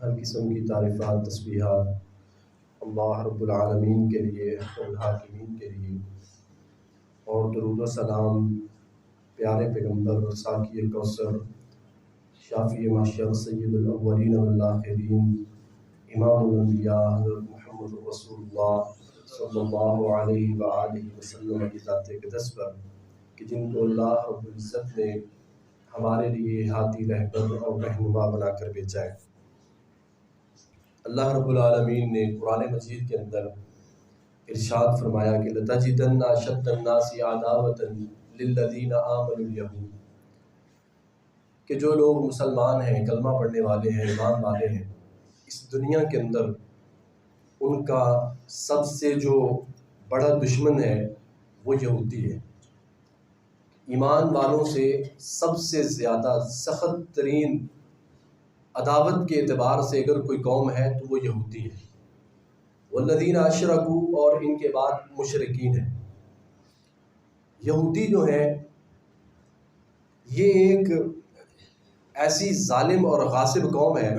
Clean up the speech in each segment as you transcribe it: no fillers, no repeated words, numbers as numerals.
ہر قسم کی تعریفات تسبیحات اللہ رب العالمین کے لیے، الحاکمین کے لیے، اور درود و سلام پیارے پیغمبر ساقی کوثر شافی معشر سید الاولین والآخرین امام الانبیاء حضرت محمد رسول اللہ صلی اللہ علیہ وآلہ وسلم کی ذات اقدس پر کہ جن کو اللہ رب العزت نے ہمارے لیے ہادی رہبر اور رہنما بنا کر بھیجا ہے۔ اللہ رب العالمین نے قرآن مجید کے اندر ارشاد فرمایا کہ لَتَجِدَنَّ أَشَدَّ النَّاسِ عَدَاوَةً لِلَّذِينَ آمَنُوا الْيَهُودَ، کہ جو لوگ مسلمان ہیں، کلمہ پڑھنے والے ہیں، ایمان والے ہیں، اس دنیا کے اندر ان کا سب سے جو بڑا دشمن ہے وہ یہودی ہے۔ ایمان والوں سے سب سے زیادہ سخت ترین عداوت کے اعتبار سے اگر کوئی قوم ہے تو وہ یہودی ہے۔ والذین اشرکوا، اور ان کے بعد مشرکین ہیں۔ یہودی جو ہیں یہ ایک ایسی ظالم اور غاصب قوم ہے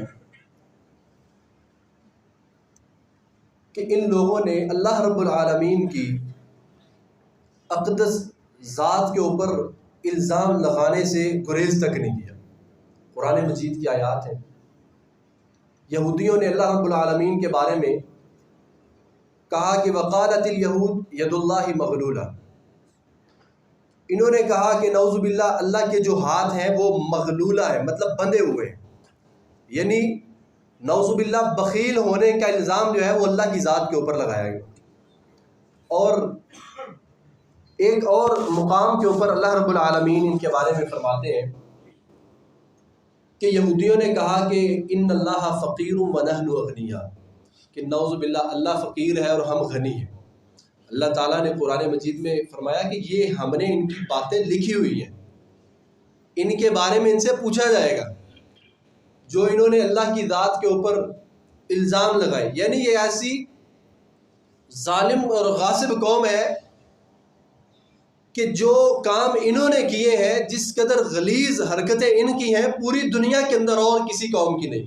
کہ ان لوگوں نے اللہ رب العالمین کی اقدس ذات کے اوپر الزام لگانے سے گریز تک نہیں کیا۔ قرآن مجید کی آیات ہیں، یہودیوں نے اللہ رب العالمین کے بارے میں کہا کہ وقالت الیہود ید اللہ مغلولہ، انہوں نے کہا کہ نعوذ باللہ اللہ کے جو ہاتھ ہیں وہ مغلولہ ہے، مطلب بندھے ہوئے ہیں، یعنی نعوذ باللہ بخیل ہونے کا الزام جو ہے وہ اللہ کی ذات کے اوپر لگایا گیا۔ اور ایک اور مقام کے اوپر اللہ رب العالمین ان کے بارے میں فرماتے ہیں کہ یہودیوں نے کہا کہ ان اللہ فقیر ونحن اغنیاء، کہ نعوذ باللہ اللہ فقیر ہے اور ہم غنی ہیں۔ اللہ تعالیٰ نے قرآن مجید میں فرمایا کہ یہ ہم نے ان کی باتیں لکھی ہوئی ہیں، ان کے بارے میں ان سے پوچھا جائے گا، جو انہوں نے اللہ کی ذات کے اوپر الزام لگائے۔ یعنی یہ ایسی ظالم اور غاصب قوم ہے کہ جو کام انہوں نے کیے ہیں، جس قدر غلیظ حرکتیں ان کی ہیں، پوری دنیا کے اندر اور کسی قوم کی نہیں۔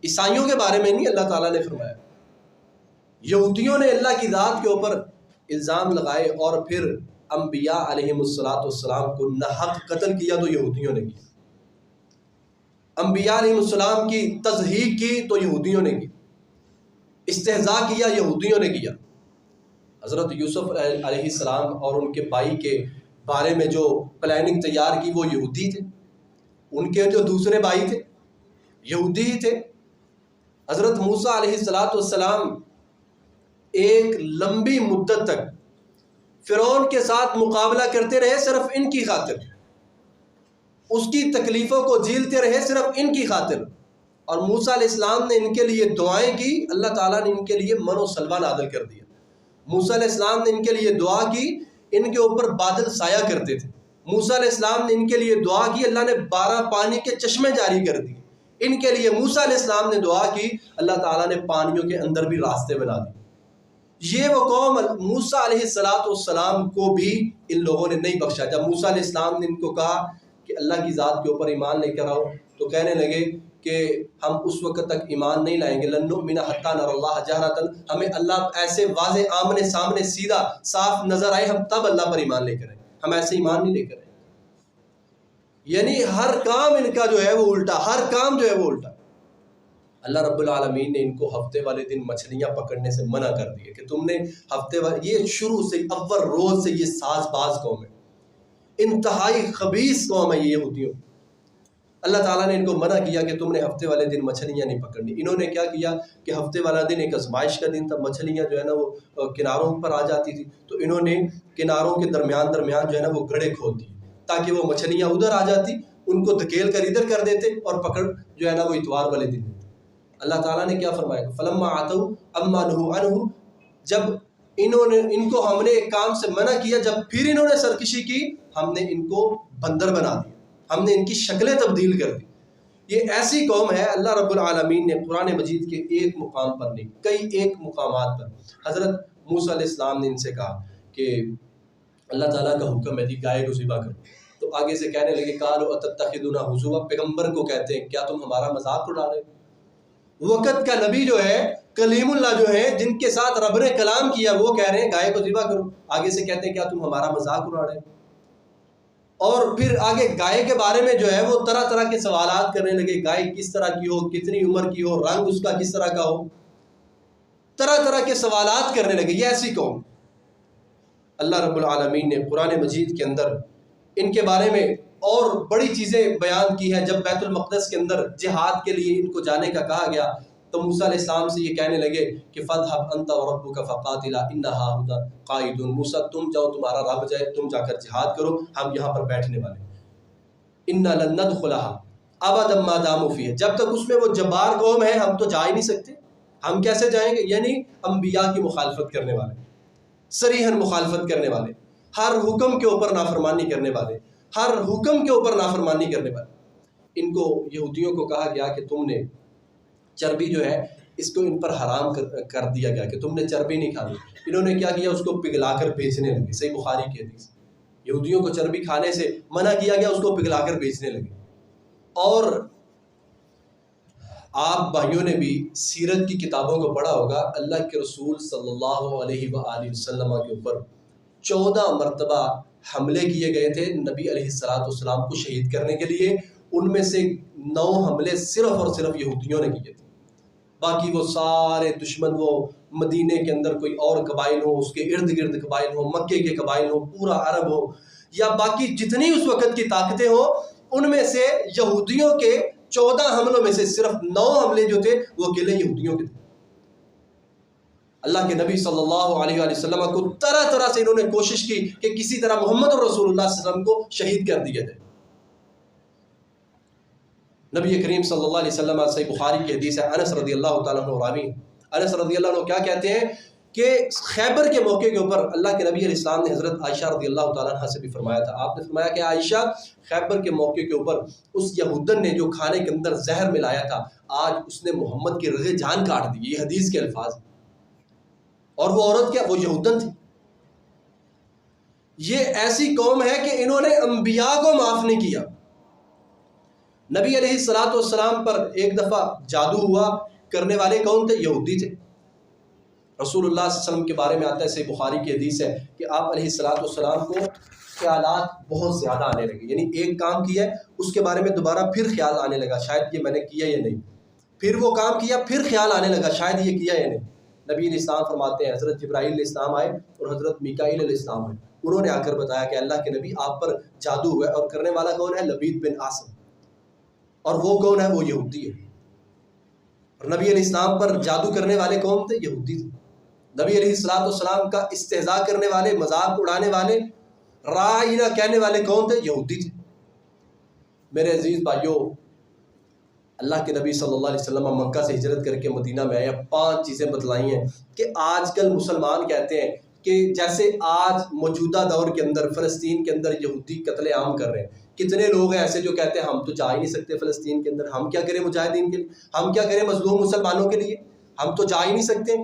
عیسائیوں کے بارے میں نہیں اللہ تعالیٰ نے فرمایا، یہودیوں نے اللہ کی ذات کے اوپر الزام لگائے اور پھر انبیاء علیہم السلام کو ناحق قتل کیا تو یہودیوں نے کیا، انبیاء علیہم السلام کی تضحیق کی تو یہودیوں نے کی، استہزاء کیا یہودیوں نے کیا۔ حضرت یوسف علیہ السلام اور ان کے بھائی کے بارے میں جو پلاننگ تیار کی وہ یہودی تھے، ان کے جو دوسرے بھائی تھے یہودی ہی تھے۔ حضرت موسیٰ علیہ السلام ایک لمبی مدت تک فرعون کے ساتھ مقابلہ کرتے رہے، صرف ان کی خاطر، اس کی تکلیفوں کو جھیلتے رہے صرف ان کی خاطر، اور موسیٰ علیہ السلام نے ان کے لیے دعائیں کی، اللہ تعالیٰ نے ان کے لیے من و سلوہ نازل کر دیا۔ موسیٰ علیہ السلام نے ان کے لیے دعا کی، ان کے اوپر بادل سایہ کرتے تھے۔ موسیٰ علیہ السلام نے ان کے لیے دعا کی، اللہ نے 12 پانی کے چشمے جاری کر دیے۔ ان کے لیے موسیٰ علیہ السلام نے دعا کی، اللہ تعالیٰ نے پانیوں کے اندر بھی راستے بنا دیے۔ یہ وہ قوم موسیٰ علیہ السلام کو بھی ان لوگوں نے نہیں بخشا۔ جب موسیٰ علیہ السلام نے ان کو کہا کہ اللہ کی ذات کے اوپر ایمان لے کر آؤ، تو کہنے لگے کہ ہم اس وقت تک ایمان نہیں لائیں گے، لن نؤمن حتی نری اللہ جہرۃ، ہمیں اللہ ایسے واضح آمنے سامنے سیدھا صاف نظر آئے، ہم تب اللہ پر ایمان لے کر آئے، ہم ایسے ایمان نہیں لے کر آئے۔ یعنی ہر کام ان کا جو ہے وہ الٹا، ہر کام جو ہے وہ الٹا۔ اللہ رب العالمین نے ان کو ہفتے والے دن مچھلیاں پکڑنے سے منع کر دیا کہ تم نے ہفتے والے، یہ شروع سے اول روز سے یہ ساز باز قوم ہے، انتہائی خبیث قوم ہے یہ یہودیوں۔ اللہ تعالیٰ نے ان کو منع کیا کہ تم نے ہفتے والے دن مچھلیاں نہیں پکڑنی۔ انہوں نے کیا کیا کہ ہفتے والا دن ایک آزمائش کا دن تھا، مچھلیاں جو ہے نا وہ کناروں پر آ جاتی تھی، تو انہوں نے کناروں کے درمیان جو ہے نا وہ گڑھے کھود دیے تاکہ وہ مچھلیاں ادھر آ جاتی، ان کو دھکیل کر ادھر کر دیتے اور پکڑ جو ہے نا وہ اتوار والے دن دیتے۔ اللہ تعالیٰ نے کیا فرمایا، فلما آتوا عما نہوا عنہ، جب انہوں نے ان کو ہم نے ایک کام سے منع کیا، جب پھر انہوں نے سرکشی کی، ہم نے ان کو بندر بنا دیا، ہم نے ان کی شکلیں تبدیل کر دی۔ یہ ایسی قوم ہے، اللہ رب العالمین نے قرآن مجید کے ایک مقام پر نہیں، کئی ایک مقامات پر حضرت موسیٰ علیہ السلام نے ان سے کہا کہ اللہ تعالیٰ کا حکم ہے کہ گائے کو ذبح کرو، تو آگے سے کہنے لگے قالوا اتتخذنا ہزوا، پیغمبر کو کہتے ہیں کیا تم ہمارا مذاق اڑا رہے ہو؟ وقت کا نبی جو ہے، کلیم اللہ جو ہے، جن کے ساتھ رب نے کلام کیا، وہ کہہ رہے ہیں گائے کو ذبح کرو. آگے سے کہتے ہیں کیا تم ہمارا مذاق اڑا رہے ہو؟ اور پھر آگے گائے کے بارے میں جو ہے وہ طرح طرح کے سوالات کرنے لگے. گائے کس طرح کی ہو، کتنی عمر کی ہو، رنگ اس کا کس طرح کا ہو، طرح طرح کے سوالات کرنے لگے. یہ ایسی قوم. اللہ رب العالمین نے قرآن مجید کے اندر ان کے بارے میں اور بڑی چیزیں بیان کی ہیں. جب بیت المقدس کے اندر جہاد کے لیے ان کو جانے کا کہا گیا تو موسیٰ علیہ السلام سے یہ کہنے لگے کہ فَاذْهَبْ أَنْتَ وَرَبُّكَ فَقَاتِلَا إِنَّا هَاهُنَا قَاعِدُونَ. موسیٰ تم جاؤ، تمہارا رب جائے، تم جا کر جہاد کرو، ہم یہاں پر بیٹھنے والے. إِنَّا لَن نَدْخُلَهَا أَبَدًا مَا دَامُوا فِيهَا. جب تک اس میں وہ جبار قوم ہے ہم تو جا ہی نہیں سکتے. ہم کیسے جائیں گے؟ یعنی انبیاء کی مخالفت کرنے والے، صریحاً مخالفت کرنے والے، ہر حکم کے اوپر نافرمانی کرنے والے، ہر حکم کے اوپر نافرمانی کرنے والے. ان کو یہودیوں کو کہا گیا کہ تم نے چربی جو ہے اس کو ان پر حرام کر دیا گیا کہ تم نے چربی نہیں کھانی. انہوں نے کیا کیا؟ اس کو پگھلا کر بیچنے لگے. صحیح بخاری کی حدیث. یہودیوں کو چربی کھانے سے منع کیا گیا، اس کو پگھلا کر بیچنے لگے. اور آپ بھائیوں نے بھی سیرت کی کتابوں کو پڑھا ہوگا. اللہ کے رسول صلی اللہ علیہ وآلہ وسلم کے اوپر 14 مرتبہ حملے کیے گئے تھے نبی علیہ السلام کو شہید کرنے کے لیے. ان میں سے 9 حملے صرف اور صرف یہودیوں نے کیے تھے. باقی وہ سارے دشمن، وہ مدینے کے اندر کوئی اور قبائل ہو، اس کے ارد گرد قبائل ہو، مکے کے قبائل ہو، پورا عرب ہو، یا باقی جتنی اس وقت کی طاقتیں ہوں، ان میں سے یہودیوں کے 14 حملوں میں سے صرف 9 حملے جو تھے وہ اکیلے یہودیوں کے تھے. اللہ کے نبی صلی اللہ علیہ وآلہ وسلم کو طرح طرح سے انہوں نے کوشش کی کہ کسی طرح محمد رسول اللہ صلی اللہ علیہ وسلم کو شہید کر دیا جائے. نبی کریم صلی اللہ علیہ وسلم، صحیح بخاری کی حدیث ہے، انس رضی اللہ تعالیٰ عنہ راوی. انس رضی اللہ عنہ کیا کہتے ہیں کہ خیبر کے موقع کے اوپر اللہ کے نبی علیہ السلام نے حضرت عائشہ رضی اللہ تعالیٰ عنہ سے بھی فرمایا تھا. آپ نے فرمایا کہ عائشہ، خیبر کے موقع کے اوپر اس یہودن نے جو کھانے کے اندر زہر ملایا تھا، آج اس نے محمد کی رگیں جان کاٹ دی. یہ حدیث کے الفاظ. اور وہ عورت کیا؟ وہ یہودن تھی. یہ ایسی قوم ہے کہ انہوں نے انبیاء کو معاف نہیں کیا. نبی علیہ السلام پر ایک دفعہ جادو ہوا، کرنے والے کون تھے؟ یہودی تھے. رسول اللہ صلی اللہ علیہ وسلم کے بارے میں آتا ہے، صحیح بخاری کی حدیث ہے کہ آپ علیہ السلام کو خیالات بہت زیادہ آنے لگے. یعنی ایک کام کیا ہے، اس کے بارے میں دوبارہ پھر خیال آنے لگا، شاید یہ میں نے کیا یا نہیں. پھر وہ کام کیا، پھر خیال آنے لگا، شاید یہ کیا یا نہیں. نبی علیہ السلام فرماتے ہیں حضرت جبرائیل علیہ السلام آئے اور حضرت میکائیل علیہ السلام آئے. انہوں نے آ کر بتایا کہ اللہ کے نبی آپ پر جادو ہوا ہے، اور کرنے والا کون ہے؟ لبید بن عاصم. اور وہ کون ہے؟ وہ یہودی ہے. اور نبی علیہ السلام پر جادو کرنے والے کون تھے؟ یہودی تھے. نبی علیہ السلام کا استہزاء کرنے والے، مذاق اڑانے والے، رائنا کہنے والے کون تھے؟ یہودی تھے. میرے عزیز بھائیوں، اللہ کے نبی صلی اللہ علیہ وسلم مکہ سے ہجرت کر کے مدینہ میں آئے. 5 چیزیں بتلائی ہیں کہ آج کل مسلمان کہتے ہیں کہ جیسے آج موجودہ دور کے اندر فلسطین کے اندر یہودی قتل عام کر رہے ہیں. کتنے لوگ ہیں ایسے جو کہتے ہیں ہم تو جا ہی نہیں سکتے فلسطین کے اندر، ہم کیا کریں مجاہدین کے لیے، ہم کیا کریں مظلوم مسلمانوں کے لیے، ہم تو جا ہی نہیں سکتے.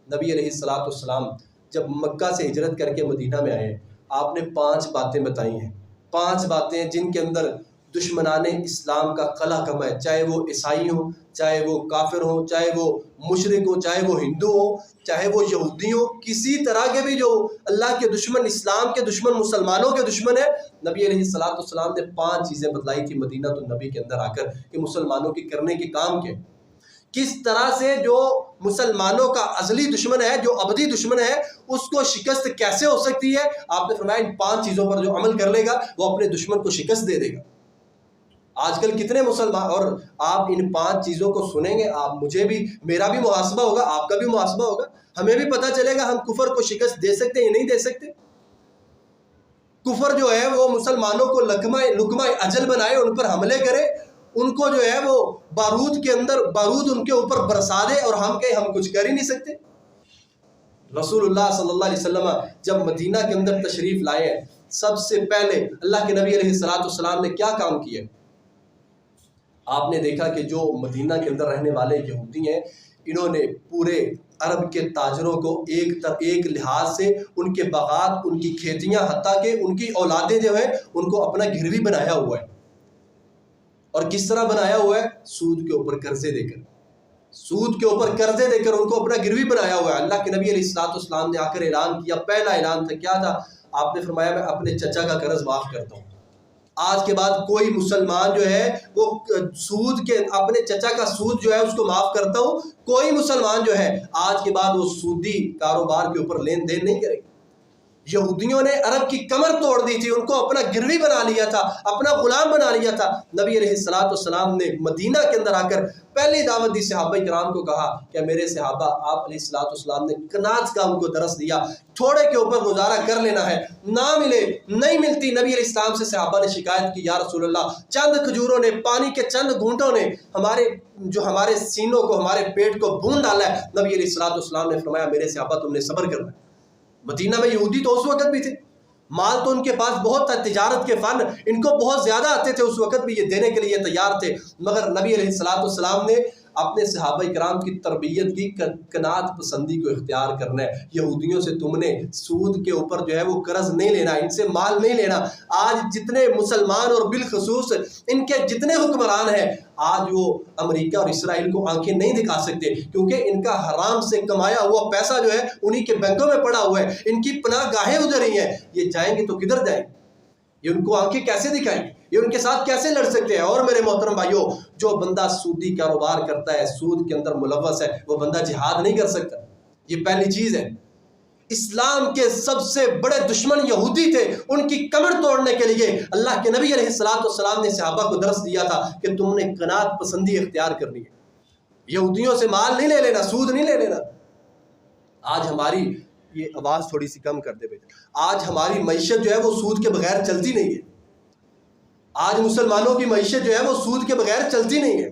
نبی علیہ السلام جب مکہ سے ہجرت کر کے مدینہ میں آئے، آپ نے 5 باتیں بتائی ہیں. 5 باتیں جن کے اندر دشمنان اسلام کا قلع کم ہے، چاہے وہ عیسائی ہوں، چاہے وہ کافر ہوں، چاہے وہ مشرک ہوں، چاہے وہ ہندو ہوں، چاہے وہ یہودی ہوں، کسی طرح کے بھی جو اللہ کے دشمن، اسلام کے دشمن، مسلمانوں کے دشمن ہے. نبی علیہ السلام نے 5 چیزیں بتلائی تھی مدینہ النبی کے اندر آ کر کہ مسلمانوں کی کرنے کے کام کے، کس طرح سے جو مسلمانوں کا ازلی دشمن ہے، جو ابدی دشمن ہے، اس کو شکست کیسے ہو سکتی ہے. آپ نے فرمایا ان 5 چیزوں پر جو عمل کر لے گا وہ اپنے دشمن کو شکست دے دے گا. آج کل کتنے مسلمان، اور آپ ان 5 چیزوں کو سنیں گے، آپ مجھے بھی، میرا بھی محاسبہ ہوگا، آپ کا بھی محاسبہ ہوگا، ہمیں بھی پتہ چلے گا ہم کفر کو شکست دے سکتے ہیں یا نہیں دے سکتے. کفر جو ہے وہ مسلمانوں کو لقمہ اجل بنائے، ان پر حملے کرے، ان کو جو ہے وہ بارود کے اندر بارود ان کے اوپر برسا دے، اور ہم کہیں ہم کچھ کر ہی نہیں سکتے. رسول اللہ صلی اللہ علیہ وسلم جب مدینہ کے اندر تشریف لائے ہیں، سب سے پہلے اللہ کے نبی علیہ السلام نے کیا کام کیا؟ آپ نے دیکھا کہ جو مدینہ کے اندر رہنے والے یہودی ہیں، انہوں نے پورے عرب کے تاجروں کو ایک لحاظ سے ان کے باغات، ان کی کھیتیاں، حتیٰ کہ ان کی اولادیں جو ہیں ان کو اپنا گروی بنایا ہوا ہے. اور کس طرح بنایا ہوا ہے؟ سود کے اوپر قرضے دے کر. سود کے اوپر قرضے دے کر ان کو اپنا گروی بنایا ہوا ہے۔ اللہ کے نبی علیہ الصلوۃ والسلام نے آ کر اعلان کیا، پہلا اعلان تھا، کیا تھا؟ آپ نے فرمایا میں اپنے چچا کا قرض معاف کرتا ہوں۔ آج کے بعد کوئی مسلمان جو ہے وہ سود کے اپنے چچا کا سود جو ہے اس کو معاف کرتا ہوں، کوئی مسلمان جو ہے آج کے بعد وہ سودی کاروبار کے اوپر لین دین نہیں کرے گا۔ یہودیوں نے عرب کی کمر توڑ دی تھی، ان کو اپنا گروی بنا لیا تھا، اپنا غلام بنا لیا تھا۔ نبی علیہ الصلوۃ والسلام نے مدینہ کے اندر آ کر پہلی دعوت دی، صحابہ کرام کو کہا کہ میرے صحابہ، آپ علیہ الصلوۃ والسلام نے قناعت کا ان کو درس دیا، تھوڑے کے اوپر گزارا کر لینا ہے، نہ ملے نہیں ملتی۔ نبی علیہ السلام سے صحابہ نے شکایت کی، یا رسول اللہ چند کھجوروں نے، پانی کے چند گھونٹوں نے ہمارے سینوں کو، ہمارے پیٹ کو بھون ڈالا ہے۔ نبی علیہ الصلوۃ والسلام نے فرمایا میرے صحابہ تم نے صبر کرنا ہے۔ مدینہ میں یہودی تو اس وقت بھی تھے، مال تو ان کے پاس بہت تھا، تجارت کے فن ان کو بہت زیادہ آتے تھے، اس وقت بھی یہ دینے کے لیے تیار تھے، مگر نبی علیہ الصلوۃ والسلام نے اپنے صحابہ کرام کی تربیت کی، قناعت پسندی کو اختیار کرنا ہے۔ یہودیوں سے تم نے سود کے اوپر جو ہے وہ قرض نہیں لینا، ان سے مال نہیں لینا۔ آج جتنے مسلمان اور بالخصوص ان کے جتنے حکمران ہیں، آج وہ امریکہ اور اسرائیل کو آنکھیں نہیں دکھا سکتے، کیونکہ ان کا حرام سے کمایا ہوا پیسہ جو ہے انہی کے بینکوں میں پڑا ہوا ہے، ان کی پناہ گاہیں ادھر ہی ہیں۔ یہ جائیں گے تو کدھر جائیں گے؟ یہ ان کو آنکھیں کیسے دکھائیں گے؟ یہ ان کے ساتھ کیسے لڑ سکتے ہیں؟ اور میرے محترم بھائیوں، جو بندہ سودی کاروبار کرتا ہے، سود کے اندر ملوث ہے، وہ بندہ جہاد نہیں کر سکتا۔ یہ پہلی چیز ہے۔ اسلام کے سب سے بڑے دشمن یہودی تھے، ان کی کمر توڑنے کے لیے اللہ کے نبی علیہ الصلوۃ والسلام نے صحابہ کو درس دیا تھا کہ تم نے قناعت پسندی اختیار کرنی ہے، یہودیوں سے مال نہیں لے لینا، سود نہیں لے لینا۔ آج ہماری یہ آواز تھوڑی سی کم کر دے بیٹے، آج ہماری معیشت جو ہے وہ سود کے بغیر چلتی نہیں ہے۔ آج مسلمانوں کی معیشت جو ہے وہ سود کے بغیر چلتی نہیں ہے۔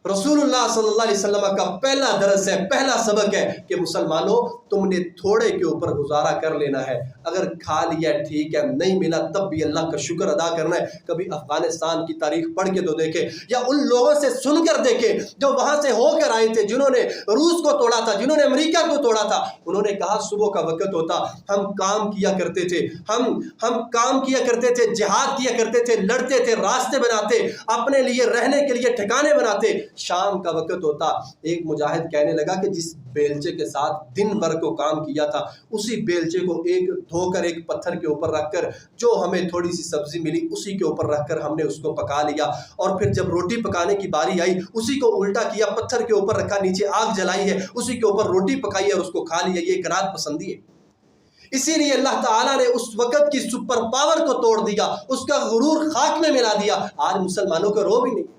رسول اللہ صلی اللہ علیہ وسلم کا پہلا درس ہے، پہلا سبق ہے کہ مسلمانوں تم نے تھوڑے کے اوپر گزارا کر لینا ہے، اگر کھا لیا ٹھیک ہے، نہیں ملا تب بھی اللہ کا شکر ادا کرنا ہے۔ کبھی افغانستان کی تاریخ پڑھ کے تو دیکھے، یا ان لوگوں سے سن کر دیکھے جو وہاں سے ہو کر آئے تھے، جنہوں نے روس کو توڑا تھا، جنہوں نے امریکہ کو توڑا تھا۔ انہوں نے کہا صبح کا وقت ہوتا ہم کام کیا کرتے تھے، ہم کام کیا کرتے تھے، جہاد کیا کرتے تھے، لڑتے تھے، راستے بناتے، اپنے لیے رہنے کے لیے ٹھکانے بناتے۔ شام کا وقت ہوتا، ایک مجاہد کہنے لگا کہ جس بیلچے کے ساتھ دن بھر کو کام کیا تھا، اسی بیلچے کو ایک دھو کر ایک پتھر کے اوپر رکھ کر، جو ہمیں تھوڑی سی سبزی ملی اسی کے اوپر رکھ کر ہم نے اس کو پکا لیا، اور پھر جب روٹی پکانے کی باری آئی اسی کو الٹا کیا، پتھر کے اوپر رکھا، نیچے آگ جلائی ہے، اسی کے اوپر روٹی پکائی ہے اور اس کو کھا لیا۔ یہ قناعت پسندی ہے۔ اسی لیے اللہ تعالیٰ نے اس وقت کی سپر پاور کو توڑ دیا، اس کا غرور خاک میں ملا دیا۔ آج مسلمانوں کا رو بھی نہیں۔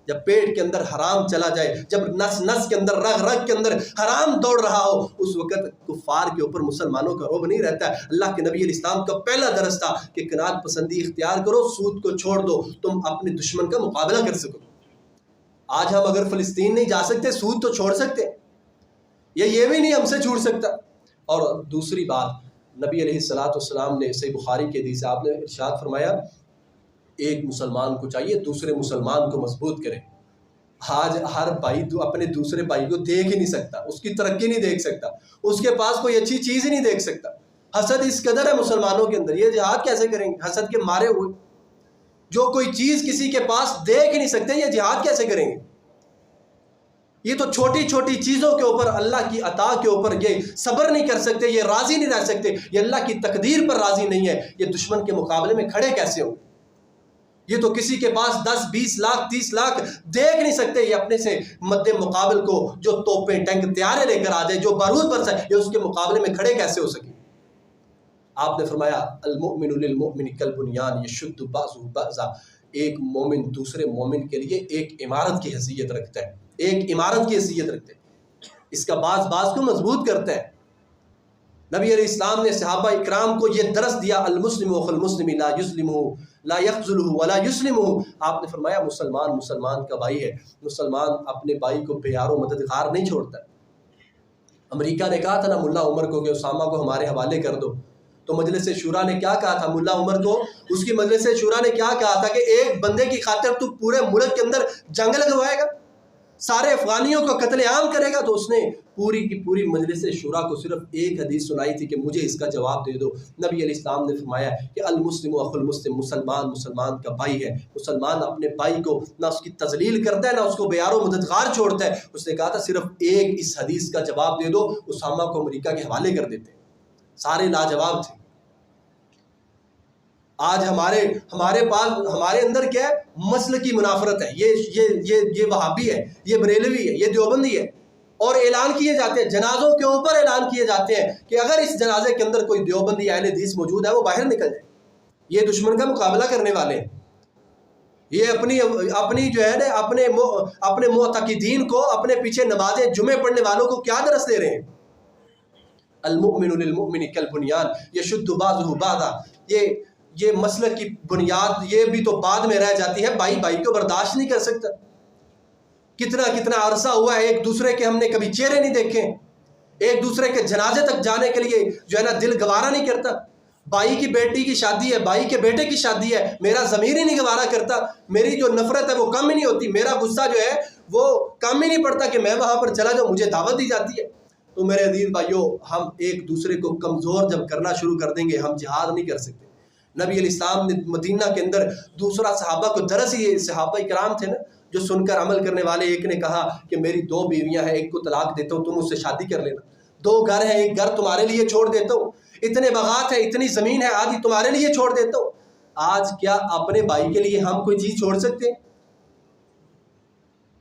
جب پیٹ کے اندر حرام چلا جائے، جب نس نس کے اندر، رگ رگ کے اندر حرام دوڑ رہا ہو، اس وقت کفار کے اوپر مسلمانوں کا روب نہیں رہتا ہے۔ اللہ کے نبی علیہ السلام کا پہلا درس تھا کہ قناعت پسندی اختیار کرو، سود کو چھوڑ دو، تم اپنے دشمن کا مقابلہ کر سکو۔ آج ہم اگر فلسطین نہیں جا سکتے، سود تو چھوڑ سکتے، یہ بھی نہیں ہم سے چھوٹ سکتا۔ اور دوسری بات، نبی علیہ الصلوۃ والسلام نے صحیح بخاری کے حدیث آپ نے ارشاد فرمایا، ایک مسلمان کو چاہیے دوسرے مسلمان کو مضبوط کرے۔ آج ہر بھائی اپنے دوسرے بھائی کو دیکھ ہی نہیں سکتا، اس کی ترقی نہیں دیکھ سکتا، اس کے پاس کوئی اچھی چیز ہی نہیں دیکھ سکتا۔ حسد اس قدر ہے مسلمانوں کے اندر، یہ جہاد کیسے کریں گے؟ حسد کے مارے ہوئے، جو کوئی چیز کسی کے پاس دیکھ ہی نہیں سکتے، یہ جہاد کیسے کریں گے؟ یہ تو چھوٹی چھوٹی چیزوں کے اوپر، اللہ کی عطا کے اوپر یہ صبر نہیں کر سکتے، یہ راضی نہیں رہ سکتے، یہ اللہ کی تقدیر پر راضی نہیں ہے، یہ دشمن کے مقابلے میں کھڑے کیسے ہوں؟ یہ تو کسی کے پاس 10 20 لاکھ 30 لاکھ دیکھ نہیں سکتے، یہ اپنے سے مد مقابل کو جو توپیں ٹینک تیارے لے کر آ جائے، جو بارود برسائے، یہ اس کے مقابلے میں کھڑے کیسے ہو سکیں؟ آپ نے فرمایا المؤمن للمؤمن کالبنیان یشد بعضہ بعضا، ایک مومن دوسرے مومن کے لیے ایک عمارت کی حیثیت رکھتا ہے، ایک عمارت کی حیثیت رکھتے ہیں، اس کا بعض کو مضبوط کرتا ہے۔ نبی علیہ السلام نے صحابہ اکرام کو یہ درس دیا، المسلم اخو المسلم لا یظلمہ لا یخذلہ ولا یسلمہ۔ آپ نے فرمایا مسلمان کا بھائی ہے، مسلمان اپنے بھائی کو بے یار و مددگار نہیں چھوڑتا۔ امریکہ نے کہا تھا نا ملا عمر کو کہ اسامہ کو ہمارے حوالے کر دو، تو مجلس شورا نے کیا کہا تھا؟ ملا عمر کو اس کی مجلس شورا نے کیا کہا تھا کہ ایک بندے کی خاطر تو پورے ملک کے اندر جنگ لگوائے گا؟ سارے افغانیوں کو قتل عام کرے گا، تو اس نے پوری کی پوری مجلس شورا کو صرف ایک حدیث سنائی تھی کہ مجھے اس کا جواب دے دو۔ نبی علیہ السلام نے فرمایا کہ المسلم اخو المسلم، مسلمان مسلمان کا بھائی ہے، مسلمان اپنے بھائی کو نہ اس کی تذلیل کرتا ہے نہ اس کو بیار و مددگار چھوڑتا ہے۔ اس نے کہا تھا صرف ایک اس حدیث کا جواب دے دو، اسامہ کو امریکہ کے حوالے کر دیتے۔ سارے لاجواب تھے۔ آج ہمارے پاس ہمارے اندر کیا ہے؟ مسلکی منافرت ہے، یہ وہابی ہے، یہ بریلوی ہے، یہ دیوبندی ہے، اور اعلان کیے جاتے ہیں جنازوں کے اوپر، اعلان کیے جاتے ہیں کہ اگر اس جنازے کے اندر کوئی دیوبندی اہل حدیث موجود ہے وہ باہر نکل جائے۔ یہ دشمن کا مقابلہ کرنے والے ہیں، یہ اپنی جو ہے نا اپنے معتقدین کو، اپنے پیچھے نماز جمعے پڑھنے والوں کو کیا درس دے رہے ہیں؟ المؤمن للمؤمن کالبنیان یشد بعضہ بعضا، یہ مسلک کی بنیاد یہ بھی تو بعد میں رہ جاتی ہے، بھائی کو برداشت نہیں کر سکتا۔ کتنا عرصہ ہوا ہے ایک دوسرے کے ہم نے کبھی چہرے نہیں دیکھے، ایک دوسرے کے جنازے تک جانے کے لیے جو ہے نا دل گوارا نہیں کرتا۔ بھائی کی بیٹی کی شادی ہے، بھائی کے بیٹے کی شادی ہے، میرا ضمیر ہی نہیں گوارا کرتا، میری جو نفرت ہے وہ کم ہی نہیں ہوتی، میرا غصہ جو ہے وہ کم ہی نہیں پڑتا کہ میں وہاں پر چلا جاؤں، مجھے دعوت دی جاتی ہے۔ تو میرے عزیز بھائیوں، ہم ایک دوسرے کو کمزور جب کرنا شروع کر دیں گے ہم جہاد نہیں کر سکتے۔ نبی علیہ السلام نے مدینہ کے اندر دوسرا صحابہ کو، درس یہ صحابہ کرام تھے نا جو سن کر عمل کرنے والے، ایک نے کہا کہ میری 2 بیویاں ہیں، ایک کو طلاق دیتا ہوں، تم اس سے شادی کر لینا، 2 گھر ہیں، ایک گھر تمہارے لیے چھوڑ دیتا ہوں، اتنے باغات ہیں، اتنی زمین ہے، آدھی تمہارے لیے چھوڑ دیتا ہوں۔ آج کیا اپنے بھائی کے لیے ہم کوئی چیز چھوڑ سکتے ہیں؟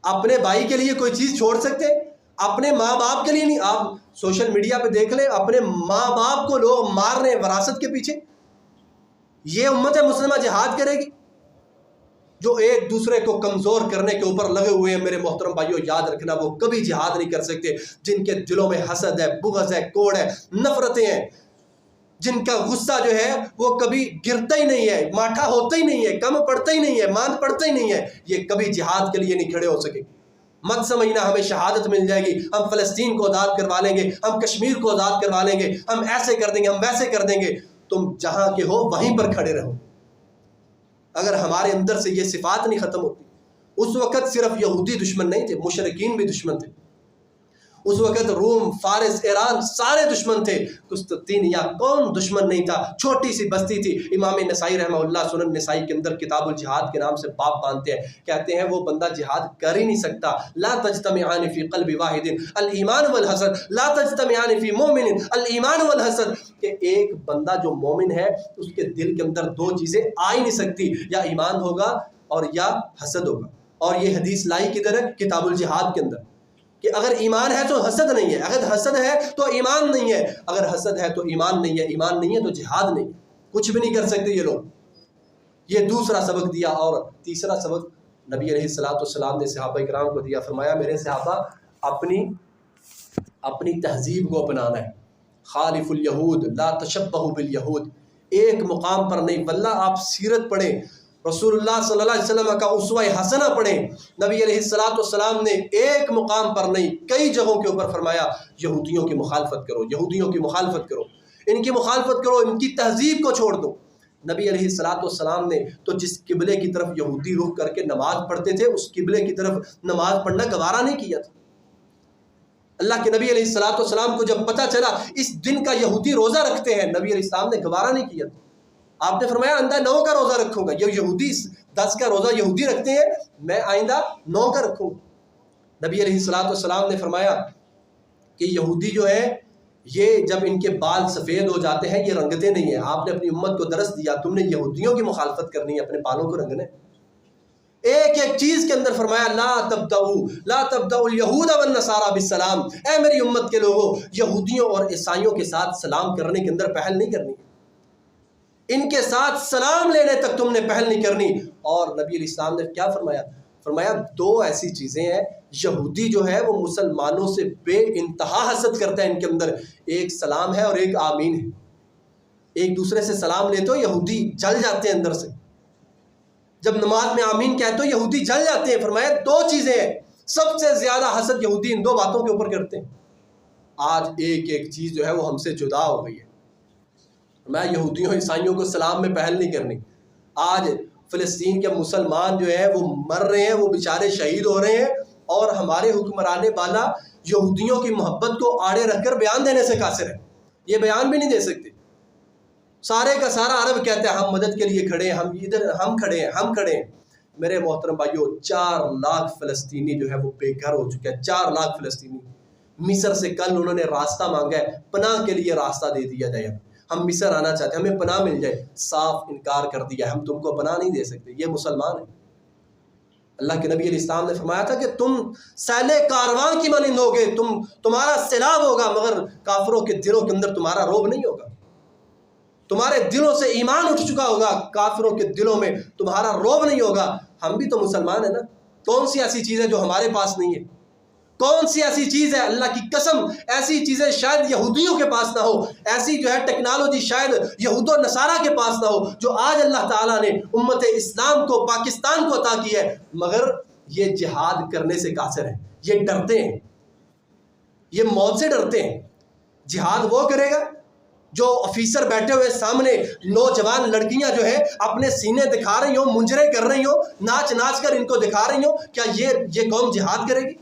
اپنے بھائی کے لیے کوئی چیز چھوڑ سکتے ہیں؟ اپنے ماں باپ کے لیے نہیں؟ آپ سوشل میڈیا پہ دیکھ لیں، اپنے ماں باپ کو لوگ مار رہے ہیں وراثت کے پیچھے۔ یہ امت مسلمہ جہاد کرے گی؟ جو ایک دوسرے کو کمزور کرنے کے اوپر لگے ہوئے ہیں میرے محترم بھائیوں، یاد رکھنا وہ کبھی جہاد نہیں کر سکتے۔ جن کے دلوں میں حسد ہے، بغض ہے، کوڑ ہے، نفرتیں ہیں، جن کا غصہ جو ہے وہ کبھی گرتا ہی نہیں ہے، ماٹھا ہوتا ہی نہیں ہے، کم پڑتا ہی نہیں ہے، ماند پڑتا ہی نہیں ہے، یہ کبھی جہاد کے لیے نہیں کھڑے ہو سکے۔ مت سمجھنا ہمیں شہادت مل جائے گی، ہم فلسطین کو آزاد کروا لیں گے، ہم کشمیر کو آزاد کروا لیں گے، ہم ایسے کر دیں گے، ہم ویسے کر دیں گے۔ تم جہاں کے ہو وہیں پر کھڑے رہو۔ اگر ہمارے اندر سے یہ صفات نہیں ختم ہوتی، اس وقت صرف یہودی دشمن نہیں تھے، مشرکین بھی دشمن تھے۔ اس وقت روم، فارس، ایران سارے دشمن تھے، قسطنطنیہ کون دشمن نہیں تھا؟ چھوٹی سی بستی تھی۔ امام نسائی رحمہ اللہ سنن نسائی کے اندر کتاب الجہاد کے نام سے باب باندھتے ہیں، کہتے ہیں وہ بندہ جہاد کر ہی نہیں سکتا۔ لا تجتمعان فی قلب واحد الایمان والحسد، لا تجتمعان فی مومن الایمان والحسد، کہ ایک بندہ جو مومن ہے اس کے دل کے اندر 2 چیزیں آ ہی نہیں سکتی، یا ایمان ہوگا اور یا حسد ہوگا۔ اور یہ حدیث لائی کدھر ہے؟ کتاب الجہاد کے اندر، کہ اگر ایمان ہے تو حسد نہیں ہے، اگر حسد ہے تو ایمان نہیں ہے، اگر حسد ہے تو ایمان نہیں ہے، ایمان نہیں ہے تو جہاد نہیں ہے۔ کچھ بھی نہیں کر سکتے یہ لوگ۔ یہ دوسرا سبق دیا۔ اور تیسرا سبق نبی علیہ السلام نے صحابہ کرام کو دیا، فرمایا میرے صحابہ اپنی تہذیب کو اپنانا ہے۔ خالف الیہود لا تشبہوا بالیہود، ایک مقام پر نہیں، واللہ آپ سیرت پڑھیں، رسول اللہ صلی اللہ علیہ وسلم کا اسوہ حسنہ پڑھیں۔ نبی علیہ السلام نے ایک مقام پر نہیں کئی جگہوں کے اوپر فرمایا یہودیوں کی مخالفت کرو، یہودیوں کی مخالفت کرو، ان کی مخالفت کرو، ان کی تہذیب کو چھوڑ دو۔ نبی علیہ السلام نے تو جس قبلے کی طرف یہودی رخ کر کے نماز پڑھتے تھے اس قبلے کی طرف نماز پڑھنا گوارا نہیں کیا تھا۔ اللہ کے نبی علیہ السلام کو جب پتہ چلا اس دن کا یہودی روزہ رکھتے ہیں، نبی علیہ السلام نے گوارا نہیں کیا تھا۔ آپ نے فرمایا آئندہ 9 کا روزہ رکھوں گا، یہ یہودی 10 کا روزہ یہودی رکھتے ہیں، میں آئندہ 9 کا رکھوں گا۔ نبی علیہ السلام نے فرمایا کہ یہودی جو ہے یہ جب ان کے بال سفید ہو جاتے ہیں یہ رنگتے نہیں ہیں۔ آپ نے اپنی امت کو درس دیا، تم نے یہودیوں کی مخالفت کرنی ہے، اپنے بالوں کو رنگنے۔ ایک چیز کے اندر فرمایا لا تبدؤوا الیہود والنصارى بالسلام، اے میری امت کے لوگوں، یہودیوں اور عیسائیوں کے ساتھ سلام کرنے کے اندر پہل نہیں کرنی، ان کے ساتھ سلام لینے تک تم نے پہل نہیں کرنی۔ اور نبی علیہ السلام نے کیا فرمایا؟ فرمایا 2 ایسی چیزیں ہیں، یہودی جو ہے وہ مسلمانوں سے بے انتہا حسد کرتا ہے، ان کے اندر ایک سلام ہے اور ایک آمین ہے۔ ایک دوسرے سے سلام لیتے ہو یہودی جل جاتے ہیں اندر سے، جب نماز میں آمین کہتے ہو یہودی جل جاتے ہیں۔ فرمایا 2 چیزیں ہیں، سب سے زیادہ حسد یہودی ان 2 باتوں کے اوپر کرتے ہیں۔ آج ایک چیز جو ہے وہ ہم سے جدا ہو گئی ہے۔ میں یہودیوں عیسائیوں کو سلام میں پہل نہیں کرنی۔ آج فلسطین کے مسلمان جو ہیں وہ مر رہے ہیں، وہ بیچارے شہید ہو رہے ہیں، اور ہمارے حکمران بالا یہودیوں کی محبت کو آڑے رکھ کر بیان دینے سے قاصر ہے، یہ بیان بھی نہیں دے سکتے۔ سارے کا سارا عرب کہتے ہیں ہم مدد کے لیے کھڑے ہیں، ہم ادھر ہم کھڑے ہیں۔ میرے محترم بھائیو، 4 لاکھ فلسطینی جو ہے وہ بے گھر ہو چکے ہیں، 4 لاکھ فلسطینی۔ مصر سے کل انہوں نے راستہ مانگا ہے، پناہ کے لیے راستہ دے دیا جائے، ہم مصر آنا چاہتے ہیں، ہمیں پناہ مل جائے، صاف انکار کر دیا ہے، ہم تم کو پناہ نہیں دے سکتے، یہ مسلمان ہیں۔ اللہ کے نبی علیہ السلام نے فرمایا تھا کہ تم سیل کارواں کی مانند ہوگے، تمہارا سیلاب ہوگا، مگر کافروں کے دلوں کے اندر تمہارا روب نہیں ہوگا۔ تمہارے دلوں سے ایمان اٹھ چکا ہوگا، کافروں کے دلوں میں تمہارا روب نہیں ہوگا۔ ہم بھی تو مسلمان ہیں نا، کون سی ایسی چیز ہے جو ہمارے پاس نہیں ہے؟ کون سی ایسی چیز ہے؟ اللہ کی قسم ایسی چیزیں شاید یہودیوں کے پاس نہ ہو، ایسی جو ہے ٹیکنالوجی شاید یہود و نصارہ کے پاس نہ ہو، جو آج اللہ تعالیٰ نے امت اسلام کو، پاکستان کو عطا کی ہے، مگر یہ جہاد کرنے سے قاصر ہیں، یہ ڈرتے ہیں، یہ موت سے ڈرتے ہیں۔ جہاد وہ کرے گا جو آفیسر بیٹھے ہوئے سامنے نوجوان لڑکیاں جو ہے اپنے سینے دکھا رہی ہوں، منجرے کر رہی ہوں، ناچ ناچ کر ان کو دکھا رہی ہوں، کیا یہ قوم جہاد کرے گی؟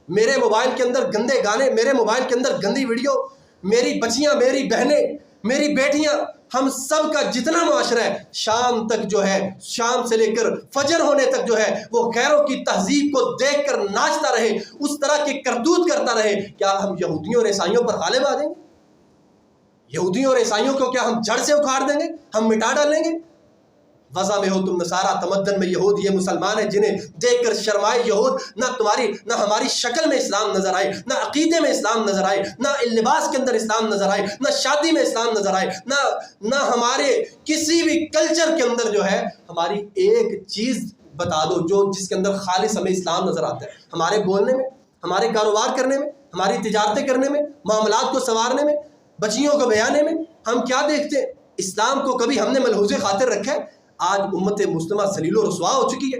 میرے موبائل کے اندر گندے گانے، میرے موبائل کے اندر گندی ویڈیو، میری بچیاں، میری بہنیں، میری بیٹیاں، ہم سب کا جتنا معاشرہ ہے، شام تک جو ہے، شام سے لے کر فجر ہونے تک جو ہے وہ غیروں کی تہذیب کو دیکھ کر ناچتا رہے، اس طرح کے کرتوت کرتا رہے، کیا ہم یہودیوں اور عیسائیوں پر غالب آ جائیں گے؟ یہودیوں اور عیسائیوں کو کیا ہم جڑ سے اکھاڑ دیں گے؟ ہم مٹا ڈالیں گے؟ وضع میں ہو تم نصارہ، تمدن میں یہود، یہ مسلمان ہیں جنہیں دیکھ کر شرمائے یہود، نہ ہماری شکل میں اسلام نظر آئے، نہ عقیدے میں اسلام نظر آئے، نہ لباس کے اندر اسلام نظر آئے، نہ شادی میں اسلام نظر آئے، نہ ہمارے کسی بھی کلچر کے اندر جو ہے ہماری ایک چیز بتا دو جس کے اندر خالص ہمیں اسلام نظر آتا ہے۔ ہمارے بولنے میں، ہمارے کاروبار کرنے میں، ہماری تجارتیں کرنے میں، معاملات کو سنوارنے میں، بچیوں کو بیانے میں ہم کیا دیکھتے ہیں؟ اسلام کو کبھی ہم نے ملحوظ خاطر رکھا ہے؟ آج امت مسلمہ ذلیل و رسوا ہو چکی ہے،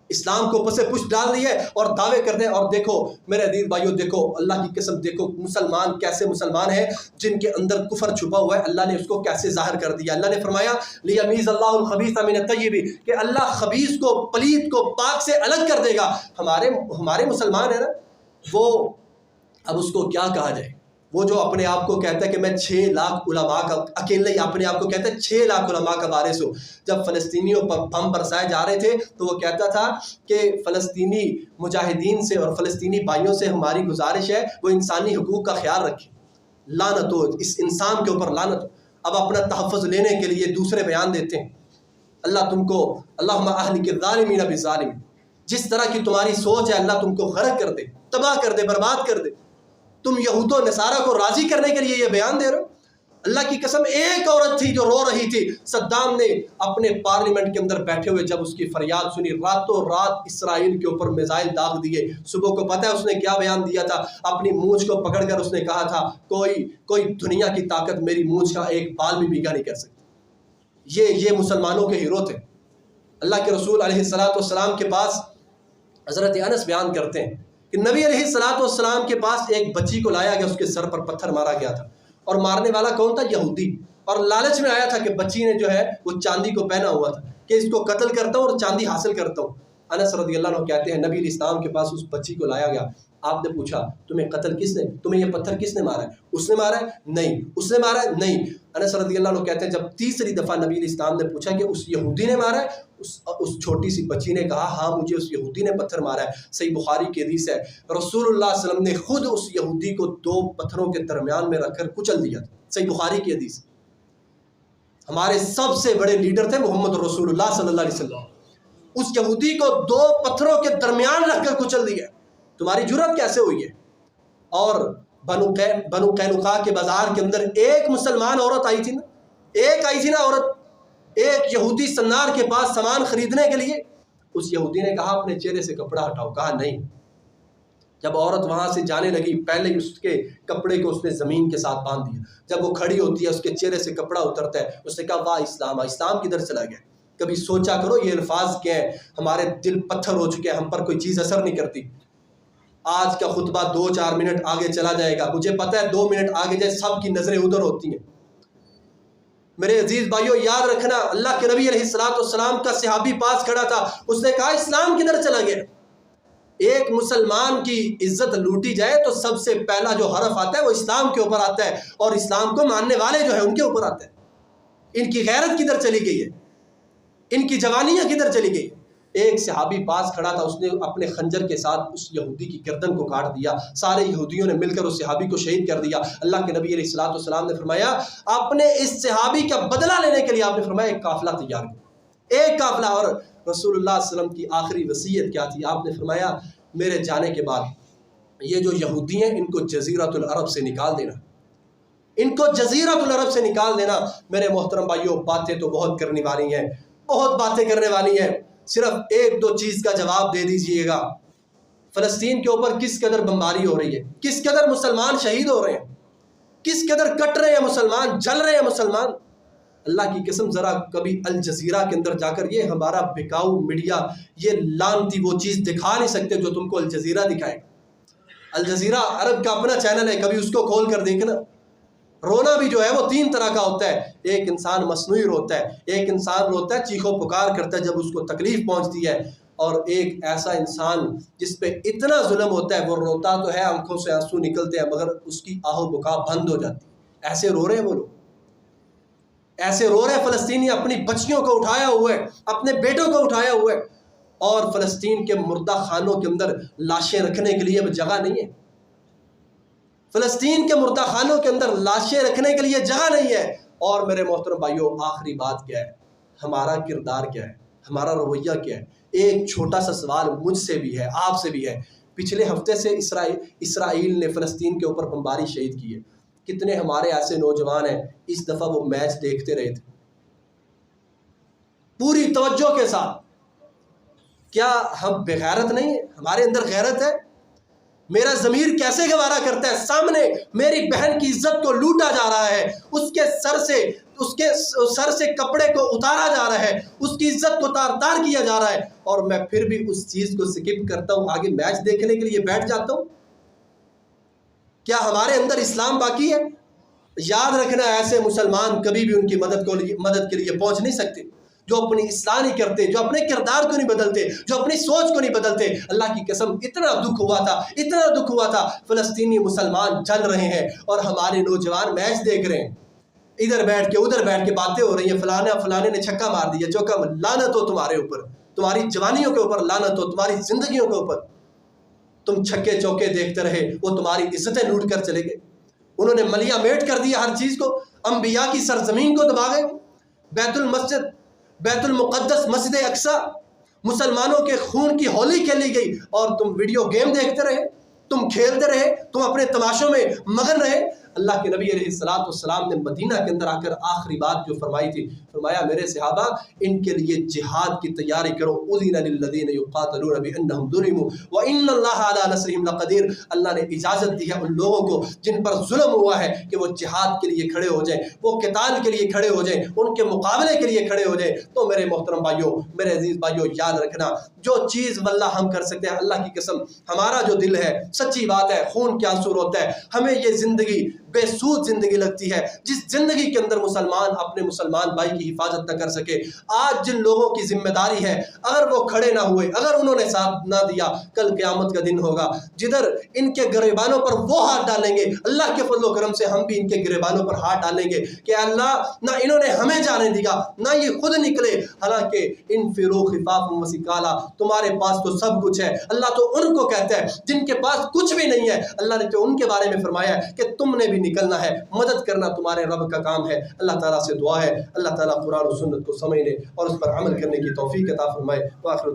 اسلام کو پس پشت ڈال دی ہے اور دعوے کرتے ہیں۔ اور دیکھو میرے عزیز بھائیو، دیکھو اللہ کی قسم، دیکھو مسلمان کیسے مسلمان ہیں جن کے اندر کفر چھپا ہوا ہے، اللہ نے اس کو کیسے ظاہر کر دیا۔ اللہ نے فرمایا لیمیز اللہ الخبیث من الطیب، کہ اللہ خبیث کو، پلید کو پاک سے الگ کر دے گا۔ ہمارے مسلمان ہیں نا، وہ اب اس کو کیا کہا جائے؟ وہ جو اپنے آپ کو کہتا ہے کہ میں 6 لاکھ علماء کا، اکیلے ہی اپنے آپ کو کہتا ہے 6 لاکھ علماء کا وارث ہوں۔ جب فلسطینیوں پر بم برسائے جا رہے تھے تو وہ کہتا تھا کہ فلسطینی مجاہدین سے اور فلسطینی بھائیوں سے ہماری گزارش ہے وہ انسانی حقوق کا خیال رکھیں۔ لعنت ہو اس انسان کے اوپر، لعنت ہو۔ اب اپنا تحفظ لینے کے لیے دوسرے بیان دیتے ہیں۔ اللہ تم کو، اللہم اہلک الظالمین بالظالمین، جس طرح کی تمہاری سوچ ہے اللہ تم کو غرق کر دے، تباہ کر دے، برباد کر دے۔ تم یہود و نصارہ کو راضی کرنے کے لیے یہ بیان دے رہے ہو؟ اللہ کی قسم ایک عورت تھی جو رو رہی تھی، صدام نے اپنے پارلیمنٹ کے اندر بیٹھے ہوئے جب اس کی فریاد سنی، راتوں رات اسرائیل کے اوپر میزائل داغ دیے۔ صبح کو پتہ ہے اس نے کیا بیان دیا تھا؟ اپنی مونچھ کو پکڑ کر اس نے کہا تھا کوئی دنیا کی طاقت میری مونچھ کا ایک بال بھی بھیگا نہیں کر سکتی۔ یہ مسلمانوں کے ہیرو تھے۔ اللہ کے رسول علیہ السلام کے پاس حضرت انس بیان کرتے ہیں کہ نبی علیہ السلام کے پاس ایک بچی کو لایا گیا، اس کے سر پر پتھر مارا گیا تھا، اور مارنے والا کون تھا؟ یہودی، اور لالچ میں آیا تھا کہ بچی نے جو ہے وہ چاندی کو پہنا ہوا تھا کہ اس کو قتل کرتا ہوں اور چاندی حاصل کرتا ہوں۔ انس رضی اللہ عنہ کہتے ہیں نبی علیہ السلام کے پاس اس بچی کو لایا گیا، آپ نے پوچھا تمہیں قتل کس نے، تمہیں یہ پتھر کس نے مارا ہے؟ اس نے مارا ہے؟ نہیں۔ اس نے مارا ہے؟ نہیں۔ انس رضی اللہ عنہ کہتے ہیں جب تیسری دفعہ نبی علیہ السلام نے پوچھا کہ اس یہودی نے مارا ہے؟ اس چھوٹی سی بچی نے کہا ہاں مجھے اس یہودی نے پتھر مارا ہے۔ صحیح بخاری کی حدیث ہے، رسول اللہ صلی اللہ علیہ وسلم نے خود اس یہودی کو 2 پتھروں کے درمیان میں رکھ کر کچل دیا تھا۔ صحیح بخاری کی حدیث۔ ہمارے سب سے بڑے لیڈر تھے محمد رسول اللہ صلی اللہ علیہ وسلم، اس یہودی کو 2 پتھروں کے درمیان رکھ کر کچل دیا۔ تمہاری جرأت کیسے ہوئی ہے؟ اور بنو قینقاع کے بازار کے اندر ایک مسلمان عورت آئی تھی نا، عورت، ایک یہودی سنار کے پاس سامان خریدنے کے لیے۔ اس یہودی نے کہا اپنے چہرے سے کپڑا ہٹاؤ، کہا نہیں۔ جب عورت وہاں سے جانے لگی، پہلے ہی اس کے کپڑے کو اس نے زمین کے ساتھ باندھ دیا۔ جب وہ کھڑی ہوتی ہے اس کے چہرے سے کپڑا اترتا ہے، اس نے کہا واہ اسلام، اسلام کدھر چلا گیا؟ کبھی سوچا کرو یہ الفاظ کیا ہیں؟ ہمارے دل پتھر ہو چکے ہیں، ہم پر کوئی چیز اثر نہیں کرتی۔ آج کا خطبہ 2-4 منٹ آگے چلا جائے گا، مجھے پتہ ہے 2 منٹ آگے جائے سب کی نظریں ادھر ہوتی ہیں۔ میرے عزیز بھائیو یاد رکھنا، اللہ کے نبی علیہ السلام کا صحابی پاس کھڑا تھا، اس نے کہا اسلام کدھر چلا گیا؟ ایک مسلمان کی عزت لوٹی جائے تو سب سے پہلا جو حرف آتا ہے وہ اسلام کے اوپر آتا ہے، اور اسلام کو ماننے والے جو ہیں ان کے اوپر آتا ہے۔ ان کی غیرت کدھر چلی گئی ہے، ان کی جوانیاں کدھر چلی گئی؟ ایک صحابی پاس کھڑا تھا، اس نے اپنے خنجر کے ساتھ اس یہودی کی گردن کو کاٹ دیا، سارے یہودیوں نے مل کر اس صحابی کو شہید کر دیا۔ اللہ کے نبی علیہ الصلوۃ والسلام نے فرمایا اپنے اس صحابی کا بدلہ لینے کے لیے آپ نے فرمایا ایک قافلہ تیار کیا، ایک قافلہ۔ اور رسول اللہ صلی اللہ علیہ وسلم کی آخری وصیت کیا تھی؟ آپ نے فرمایا میرے جانے کے بعد یہ جو یہودی ہیں ان کو جزیرۃ العرب سے نکال دینا، ان کو جزیرۃ العرب سے نکال دینا۔ میرے محترم بھائیوں، باتیں تو بہت کرنے والی ہیں، بہت باتیں کرنے والی ہیں، صرف ایک دو چیز کا جواب دے دیجئے گا۔ فلسطین کے اوپر کس قدر بمباری ہو رہی ہے، کس قدر مسلمان شہید ہو رہے ہیں، کس قدر کٹ رہے ہیں مسلمان، جل رہے ہیں مسلمان۔ اللہ کی قسم ذرا کبھی الجزیرہ کے اندر جا کر، یہ ہمارا بکاؤ میڈیا، یہ لعنتی وہ چیز دکھا نہیں سکتے جو تم کو الجزیرہ دکھائے گا۔ الجزیرہ عرب کا اپنا چینل ہے، کبھی اس کو کھول کر دیکھنا۔ رونا بھی جو ہے وہ تین طرح کا ہوتا ہے، ایک انسان مصنوعی روتا ہے، ایک انسان روتا ہے چیخو پکار کرتا ہے جب اس کو تکلیف پہنچتی ہے، اور ایک ایسا انسان جس پہ اتنا ظلم ہوتا ہے وہ روتا تو ہے، آنکھوں سے آنسو نکلتے ہیں مگر اس کی آہو بکا بند ہو جاتی ہے۔ ایسے رو رہے ہیں وہ لوگ، ایسے رو رہے ہیں فلسطینی، اپنی بچیوں کو اٹھایا ہوا ہے، اپنے بیٹوں کو اٹھایا ہوا ہے، اور فلسطین کے مردہ خانوں کے اندر لاشیں رکھنے کے لیے اب جگہ نہیں ہے۔ فلسطین کے مردہ خانوں کے اندر لاشیں رکھنے کے لیے جگہ نہیں ہے۔ اور میرے محترم بھائیوں، آخری بات کیا ہے؟ ہمارا کردار کیا ہے، ہمارا رویہ کیا ہے؟ ایک چھوٹا سا سوال مجھ سے بھی ہے، آپ سے بھی ہے۔ پچھلے ہفتے سے اسرائیل نے فلسطین کے اوپر بمباری شہید کی ہے۔ کتنے ہمارے ایسے نوجوان ہیں اس دفعہ وہ میچ دیکھتے رہے تھے پوری توجہ کے ساتھ۔ کیا ہم بغیرت نہیں ہیں؟ ہمارے اندر غیرت ہے؟ میرا ضمیر کیسے گوارا کرتا ہے سامنے میری بہن کی عزت کو لوٹا جا رہا ہے، اس کے سر سے کپڑے کو اتارا جا رہا ہے، اس کی عزت کو تار تار کیا جا رہا ہے، اور میں پھر بھی اس چیز کو سکپ کرتا ہوں، آگے میچ دیکھنے کے لیے بیٹھ جاتا ہوں؟ کیا ہمارے اندر اسلام باقی ہے؟ یاد رکھنا، ایسے مسلمان کبھی بھی ان کی مدد کے لیے پہنچ نہیں سکتے جو اپنی اصلاح نہیں کرتے، جو اپنے کردار کو نہیں بدلتے، جو اپنی سوچ کو نہیں بدلتے۔ اللہ کی قسم اتنا دکھ ہوا تھا، فلسطینی مسلمان جل رہے ہیں اور ہمارے نوجوان میچ دیکھ رہے ہیں، ادھر بیٹھ کے باتیں ہو رہی ہیں، فلانے نے چھکا مار دیا، چوکا، لعنت ہو تمہارے اوپر، تمہاری جوانیوں کے اوپر لعنت ہو، تمہاری زندگیوں کے اوپر۔ تم چھکے چوکے دیکھتے رہے، وہ تمہاری عزتیں لوٹ کر چلے گئے، انہوں نے ملیا میٹ کر دیا ہر چیز کو، انبیاء کی سرزمین کو دبا گئے، بیت المقدس، مسجد اقصی، مسلمانوں کے خون کی ہولی کھیلی گئی، اور تم ویڈیو گیم دیکھتے رہے، تم کھیلتے رہے، تم اپنے تماشوں میں مگن رہے۔ اللہ کے نبی علیہ الصلوۃ والسلام نے مدینہ کے اندر آ کر آخری بات جو فرمائی تھی، فرمایا میرے صحابہ ان کے لیے جہاد کی تیاری کرو، اذن للذین یقاتلون بانہم ظلموا وان اللہ علی نصرہم لقدیر۔ اللہ نے اجازت دی ہے ان لوگوں کو جن پر ظلم ہوا ہے کہ وہ جہاد کے لیے کھڑے ہو جائیں، وہ قتال کے لیے کھڑے ہو جائیں، ان کے مقابلے کے لیے کھڑے ہو جائیں۔ تو میرے محترم بھائیوں، میرے عزیز بھائیوں، یاد رکھنا جو چیز واللہ ہم کر سکتے ہیں، اللہ کی قسم ہمارا جو دل ہے، سچی بات ہے، خون کے آنسو روتا ہے، ہمیں یہ زندگی بے سود زندگی لگتی ہے، جس زندگی کے اندر مسلمان اپنے مسلمان بھائی کی حفاظت نہ کر سکے۔ آج جن لوگوں کی ذمہ داری ہے، اگر وہ کھڑے نہ ہوئے، اگر انہوں نے ساتھ نہ دیا، کل قیامت کا دن ہوگا جدھر ان کے گریبانوں پر وہ ہاتھ ڈالیں گے، اللہ کے فضل و کرم سے ہم بھی ان کے گریبانوں پر ہاتھ ڈالیں گے کہ اللہ نہ انہوں نے ہمیں جانے دیا، نہ یہ خود نکلے، حالانکہ انفروا خفافا وثقالا، تمہارے پاس تو سب کچھ ہے۔ اللہ تو ان کو کہتا ہے جن کے پاس کچھ بھی نہیں ہے، اللہ نے تو ان کے بارے میں فرمایا ہے کہ تم نے بھی نکلنا ہے، مدد کرنا تمہارے رب کا کام ہے۔ اللہ تعالیٰ سے دعا ہے اللہ تعالیٰ قرآن و سنت کو سمجھنے اور اس پر عمل کرنے کی توفیق عطا فرمائے۔ وآخر